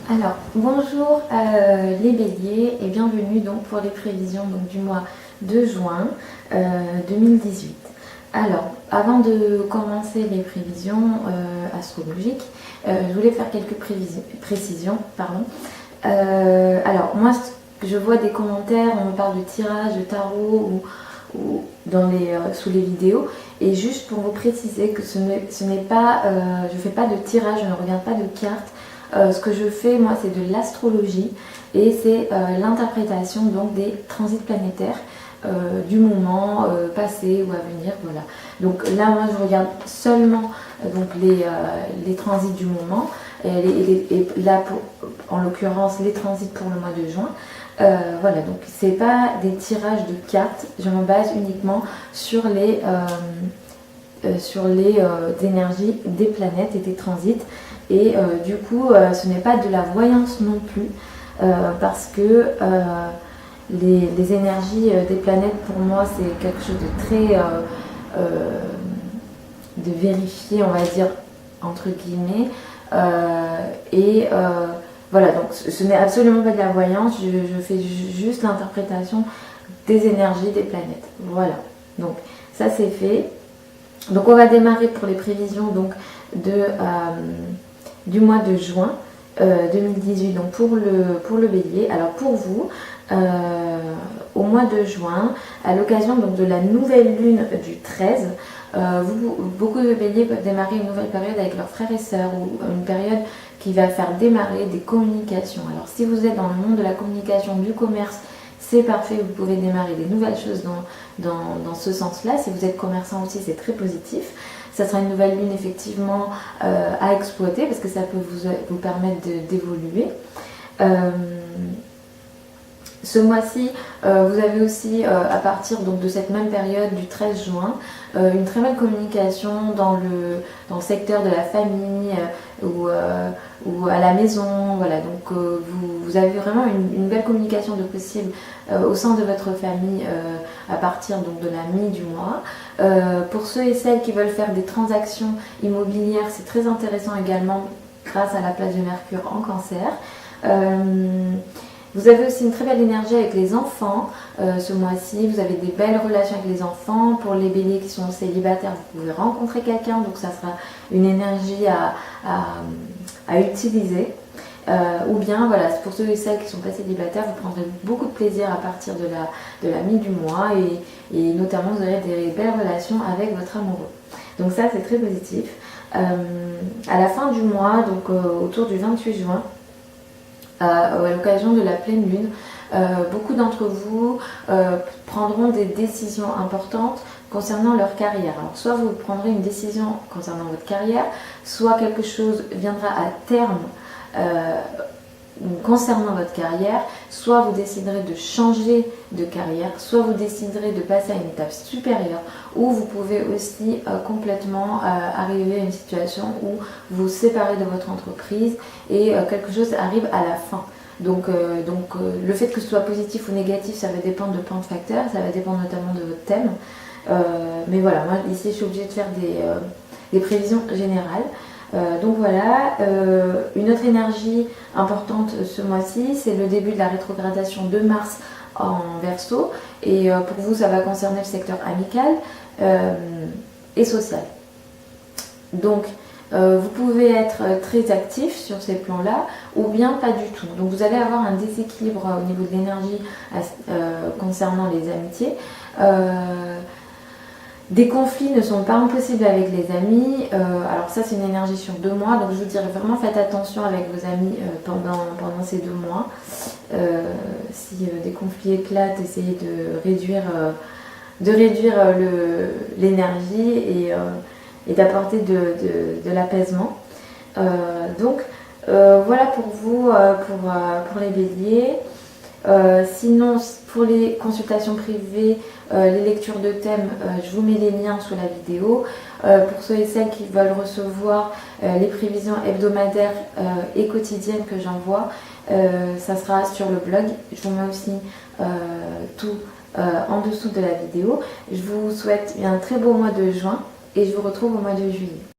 Alors, bonjour les béliers et bienvenue donc pour les prévisions donc, du mois de juin 2018. Alors, avant de commencer les prévisions astrologiques, je voulais faire quelques précisions. Alors, moi, je vois des commentaires, on me parle de tirage, de tarot ou sous les vidéos. Et juste pour vous préciser que ce n'est pas, je ne fais pas de tirage, je ne regarde pas de cartes. Ce que je fais moi c'est de l'astrologie et c'est l'interprétation donc des transits planétaires du moment passé ou à venir, voilà. Donc là moi je regarde seulement donc les transits du moment et là en l'occurrence les transits pour le mois de juin. Voilà, donc c'est pas des tirages de cartes, je me base uniquement sur les énergies des planètes et des transits. Et du coup, ce n'est pas de la voyance non plus, parce que les énergies des planètes, pour moi, c'est quelque chose de très de vérifié, on va dire, entre guillemets. Voilà, donc ce n'est absolument pas de la voyance, je fais juste l'interprétation des énergies des planètes. Voilà, donc ça c'est fait. Donc on va démarrer pour les prévisions donc du mois de juin 2018 donc pour le bélier. Alors pour vous, au mois de juin, à l'occasion donc de la nouvelle lune du 13, beaucoup de béliers peuvent démarrer une nouvelle période avec leurs frères et sœurs ou une période qui va faire démarrer des communications. Alors si vous êtes dans le monde de la communication, du commerce, c'est parfait, vous pouvez démarrer des nouvelles choses dans ce sens-là. Si vous êtes commerçant aussi, c'est très positif. Ça sera une nouvelle lune effectivement à exploiter parce que ça peut vous permettre d'évoluer. Ce mois-ci, vous avez aussi, à partir donc, de cette même période du 13 juin, une très belle communication dans le secteur de la famille ou à la maison. Voilà, donc vous avez vraiment une belle communication de possible au sein de votre famille à partir donc, de la mi du mois. Pour ceux et celles qui veulent faire des transactions immobilières, c'est très intéressant également grâce à la place de Mercure en Cancer. Vous avez aussi une très belle énergie avec les enfants ce mois-ci. Vous avez des belles relations avec les enfants. Pour les béliers qui sont célibataires, vous pouvez rencontrer quelqu'un. Donc ça sera une énergie à utiliser. Ou bien, voilà, pour ceux et celles qui ne sont pas célibataires, vous prendrez beaucoup de plaisir à partir de la mi du mois. Et notamment, vous aurez des belles relations avec votre amoureux. Donc ça, c'est très positif. À la fin du mois, donc autour du 28 juin, à l'occasion de la pleine lune, beaucoup d'entre vous prendront des décisions importantes concernant leur carrière. Alors soit vous prendrez une décision concernant votre carrière, soit quelque chose viendra à terme concernant votre carrière, soit vous déciderez de changer de carrière, soit vous déciderez de passer à une étape supérieure, ou vous pouvez aussi complètement arriver à une situation où vous vous séparez de votre entreprise et quelque chose arrive à la fin. Donc le fait que ce soit positif ou négatif, ça va dépendre de plein de facteurs, ça va dépendre notamment de votre thème. Mais voilà, moi ici je suis obligée de faire des prévisions générales. Donc voilà, une autre énergie importante ce mois-ci, c'est le début de la rétrogradation de Mars en Verseau. Et pour vous, ça va concerner le secteur amical et social. Donc, vous pouvez être très actif sur ces plans-là ou bien pas du tout. Donc vous allez avoir un déséquilibre au niveau de l'énergie concernant les amitiés. Des conflits ne sont pas impossibles avec les amis. Alors ça c'est une énergie sur 2 mois, donc je vous dirais vraiment faites attention avec vos amis pendant ces 2 mois. Si des conflits éclatent, essayez de réduire l'énergie et d'apporter de l'apaisement. Voilà pour vous, pour les béliers. Sinon, pour les consultations privées, les lectures de thèmes, je vous mets les liens sous la vidéo. Pour ceux et celles qui veulent recevoir les prévisions hebdomadaires et quotidiennes que j'envoie, ça sera sur le blog. Je vous mets aussi tout en dessous de la vidéo. Je vous souhaite un très beau mois de juin et je vous retrouve au mois de juillet.